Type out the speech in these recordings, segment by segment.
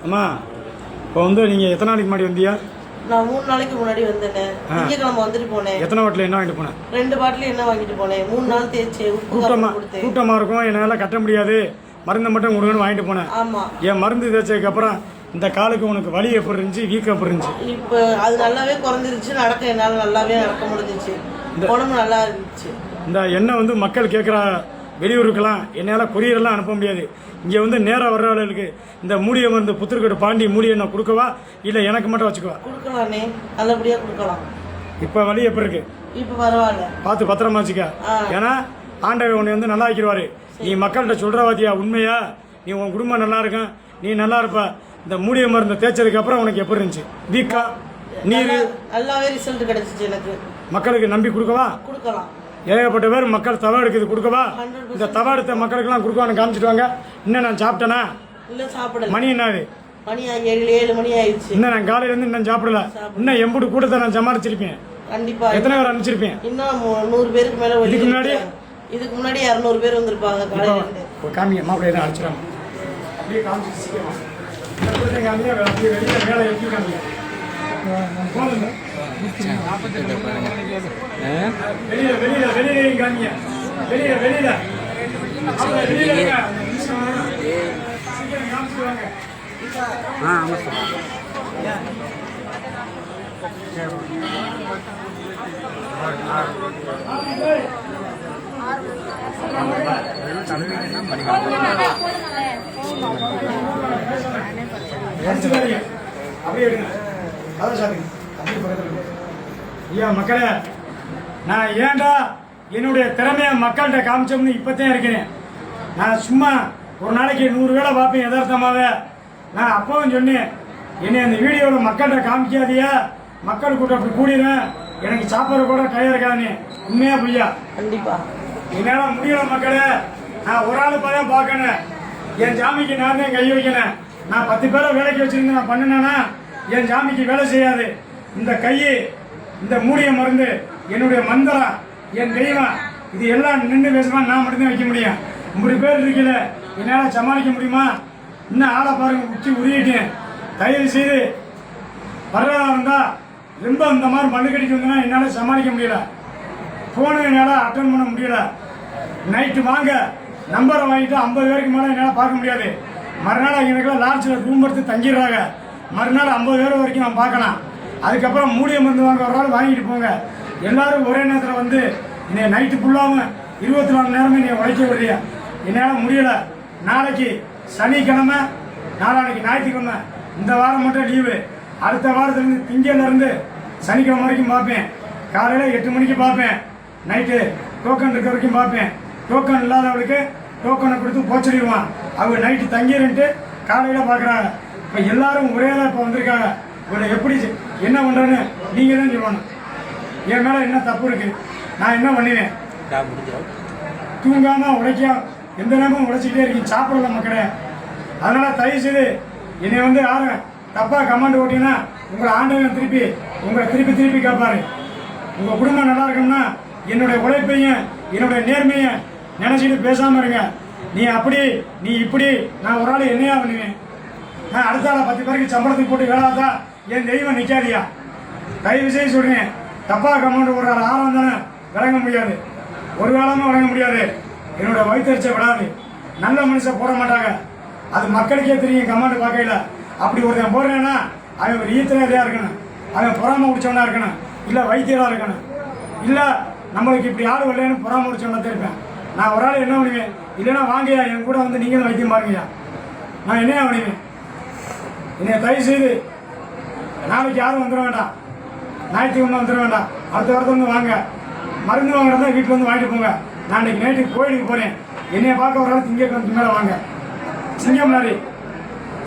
அம்மா இப்போ வந்து நீங்கள் எத்தனை நாளைக்கு முன்னாடி வந்தியா? நான் 3 நாளைக்கு முன்னாடி வந்தேன். திங்கக்கிழமை வந்துட்டு போனேன். எத்தனை பாட்டில் என்ன வாங்கிட்டு போனேன்? 2 பாட்டில் என்ன வாங்கிட்டு போனேன். 3 நாள் தேய்ச்சி கூட்டமாக இருக்கும், என்னால் கட்ட முடியாது, மருந்து மட்டும் கொடுங்கன்னு வாங்கிட்டு போனேன். ஆமாம். என் மருந்து தேய்ச்சதுக்கப்புறம் இந்த காலுக்கு உனக்கு வலி எப்படி இருந்துச்சு, வீக்கம் எப்படி இருந்துச்சு? இப்போ அது நல்லாவே குறைஞ்சிருச்சு. நடக்க என்னால் நல்லாவே நடக்க முடிஞ்சிச்சு. உடம்பு நல்லா இருந்துச்சு. இந்த எண்ணெய் வந்து மக்கள் கேட்குற வெளியூருக்கெல்லாம் என்னால் கொரியரெல்லாம் அனுப்ப முடியாது. இங்கே வந்து நேராக வர்றவர்களுக்கு இந்த மூலிகை மருந்து புத்திரக்கோடு பாண்டி மூலிகை நான் கொடுக்கவா இல்லை எனக்கு மட்டும் வச்சுக்கவா? கொடுக்கலானே, நல்லபடியாக கொடுக்கலாம். இப்போ வலி எப்படி இருக்கு? இப்போ பரவாயில்ல. பார்த்து பத்திரமா வச்சுக்க. ஏன்னா ஆண்டவன் உன்னை வந்து நல்லா ஆக்கிடுவாரு. நீ மக்கள்கிட்ட சொல்கிற வாத்தியா உண்மையா? நீ உன் குடும்பம் நல்லா இருக்கும், நீ நல்லா இருப்ப. இந்த மூலிகை மருந்து தேய்ச்சதுக்கு அப்புறம் உனக்கு எப்படி இருந்துச்சு? வீக்கா நீர் நல்லாவே ரிசல்ட் கிடைச்சிச்சு எனக்கு. மக்களுக்கு நம்பி கொடுக்கவா? கொடுக்கலாம். ஏகப்பட்ட பேர் மக்கள் தவா எடுக்குது, கொடுக்கவா? இந்த தவா எடுத்த மக்களுக்கெல்லாம் கொடுக்கவான்னு காமிச்சிட்டு வாங்க. இன்னும் நான் சாப்பிட்டேனா? இல்லை, சாப்பிடல. மணி என்னது? மணி 7 மணி ஆயிடுச்சு. இன்னும் நான் காலையிலேருந்து இன்னும் சாப்பிடல. இன்னும் எம்புட்டு கூட்டத்தை நான் சமாளிச்சிருப்பேன். கண்டிப்பா. எத்தனை பேர் அனுப்பிச்சிருப்பேன்? இன்னும் 100 பேருக்கு மேல. இதுக்கு முன்னாடி 200 பேர் வந்திருப்பாங்க காலையில. காமிங்க மாப்பிள்ளை எல்லாம் அழைச்சிடாம அப்படியே காமிச்சு சீக்கிரமா காமிங்க. அப்படியே வெளியில மேலே எப்படி காமிங்க? வெளியில வெளியில வெளியில காமிங்க. வெளியில வெளியில வெளியில காமிச்சுவாங்க. ஆமா சார். மக்களே, நான் ஏன்டா என்னுடைய திறமைய மக்கள்கிட்ட காமிச்சோம்னு இப்பதான் இருக்கிறேன். நான் சும்மா ஒரு நாளைக்கு 100 வேளை பார்ப்பேன் யதார்த்தமாவே. நான் அப்பவும் சொன்னேன், என்னை அந்த வீடியோவில் மக்கள்கிட்ட காமிக்காதியா, மக்கள் கூட்டம் அப்படி கூடினேன், எனக்கு சாப்பிட்ற கூட கையா இருக்காதுன்னு. உண்மையா பொய்யா? கண்டிப்பா. என்னால முடியல மக்களே. நான் ஒரு ஆளு தான் பார்க்கணும். என் ஜாமிக்கு நான் தான் கை வைக்கணும். நான் 10 பேரை வேலைக்கு வச்சிருந்து நான் பண்ணினேன்னா என் ஜாமிக்கு வேலை செய்யாது. இந்த கையை, இந்த மூலிகை மருந்து, என்னுடைய மந்திரம், என் தெய்வம், இது எல்லாம் நின்று பேசுமா நான் மட்டும்தான் வைக்க முடியும். 50 பேர் இருக்கல, என்னால் சமாளிக்க முடியுமா? இன்னும் ஆளை பாருங்க, உச்சி உருகிட்டேன். தயவு செய்து வர்றதா இருந்தா ரொம்ப இந்த மாதிரி மண்ணு கடிக்கு வந்தோன்னா என்னால் சமாளிக்க முடியல. ஃபோனு என்னால் அட்டன் பண்ண முடியல. நைட்டு வாங்க, நம்பரை வாங்கிட்டு 50 பேருக்கு மேலே என்னால் பார்க்க முடியாது. மறுநாள் எனக்குலாம் லாட்ஜில் ரூம் எடுத்து தங்கிடுறாங்க. மறுநாள் 50 பேர் வரைக்கும் நான் பார்க்கலாம். அதுக்கப்புறம் மூலிகை மருந்து வாங்க ஒரு நாள் வாங்கிட்டு போங்க. எல்லாரும் ஒரே நேரத்தில் வந்து என்னை நைட்டு ஃபுல்லாமல் 24 நேரமே நீ உழைக்க விடுறியா? என்னால் முடியல. நாளைக்கு சனிக்கிழமை, நாளானைக்கு ஞாயிற்றுக்கிழமை, இந்த வாரம் மட்டும் லீவு. அடுத்த வாரத்துலேருந்து திங்கள்லேருந்து சனிக்கிழமை வரைக்கும் பார்ப்பேன். காலையில் 8 மணிக்கு பார்ப்பேன். நைட்டு டோக்கன் இருக்க வரைக்கும் பார்ப்பேன். டோக்கன் இல்லாதவளுக்கு டோக்கனை கொடுத்து போச்சிடுவான். அவங்க நைட்டு தங்கிட்டு காலையில் பார்க்குறாங்க. இப்போ எல்லாரும் ஒரே தான் இப்போ வந்திருக்காங்க. இவரை எப்படி என்ன பண்ணுறேன்னு நீங்கள் தான் சொல்லணும். என் மேலே என்ன தப்பு இருக்குது? நான் என்ன பண்ணினேன்? தூங்காமல் உழைக்க எந்த நேரமும் உழைச்சிக்கிட்டே இருக்கீங்க, சாப்பிடல மக்களே. அதனால் தயவு செய்து என்னை வந்து யாரும் தப்பாக கமாண்ட் ஓட்டிங்கன்னா உங்களை ஆண்டவன் உங்களை திருப்பி கேட்பாரு. உங்கள் குடும்பம் நல்லா இருக்கணும்னா என்னுடைய உழைப்பையும் என்னுடைய நேர்மையும் நினைச்சிட்டு பேசாமல் இருங்க. நீ அப்படி, நீ இப்படி, நான் ஒரு ஆள் என்னையா பண்ணுவேன்? நான் அடுத்த ஆளை 10 பேருக்கு சம்பளத்துக்கு போட்டு வேளாதா என் தெய்வம் நிற்காதியா? தயவு செய்து சொல்றேன், தப்பாக கமாண்ட் ஒரு ஆளாக தானே விளங்க முடியாது, ஒரு காலமும் விளங்க முடியாது. என்னோட வயிற்றுச்சை விடாது. நல்ல மனுஷன் போட மாட்டாங்க, அது மக்களுக்கே தெரியும். கமாண்ட் பார்க்கல. அப்படி ஒருத்தன் போடுறேன்னா அவன் ஒரு ஈத்திரையா இருக்கணும், அவன் பொறாம முடிச்சவனா இருக்கணும், இல்லை வைத்தியராக இருக்கணும், இல்லை நம்மளுக்கு இப்படி ஆள் வரலன்னு பொறாம முடிச்சவனா தெரிப்பேன். நான் ஒரு ஆள் என்ன பண்ணுவேன்? இல்லைன்னா வாங்கயா என் கூட வந்து நீங்களும் வைத்தியம் பாருங்கய்யா. நான் என்னையா பண்ணுவேன்? என்னை தயவு செய்து நாளைக்கு யாரும் வந்துட வேண்டாம், ஞாயிற்றுக்கிழமை வந்துட வேண்டாம். அடுத்த வாரத்தை வந்து வாங்க. மருந்து வாங்குறதா வீட்டில் வந்து வாங்கிட்டு போங்க. நான் இன்னைக்கு நைட்டுக்கு கோயிலுக்கு போகிறேன். என்னைய பார்க்க ஒரு ஆள் திங்கக்கிழமை மேலே வாங்க. சிங்கம்னாரி,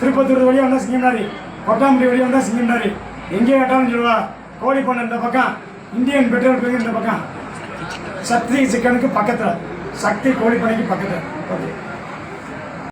திருப்பத்தூர் வழியாக வந்தால் சிங்கம்னாரி, கொட்டாம்பட்டி வழியாக வந்தால் சிங்கம்னாரி. எங்கே கேட்டாலும் சொல்லுவா. கோழிப்பண்ணை இந்த பக்கம், இந்தியன் பெட்ரோல் பங்கு இந்த பக்கம், சக்தி சிக்கனுக்கு பக்கத்தில், சக்தி கோழிப்பண்ணைக்கு பக்கத்தில். ஓகே.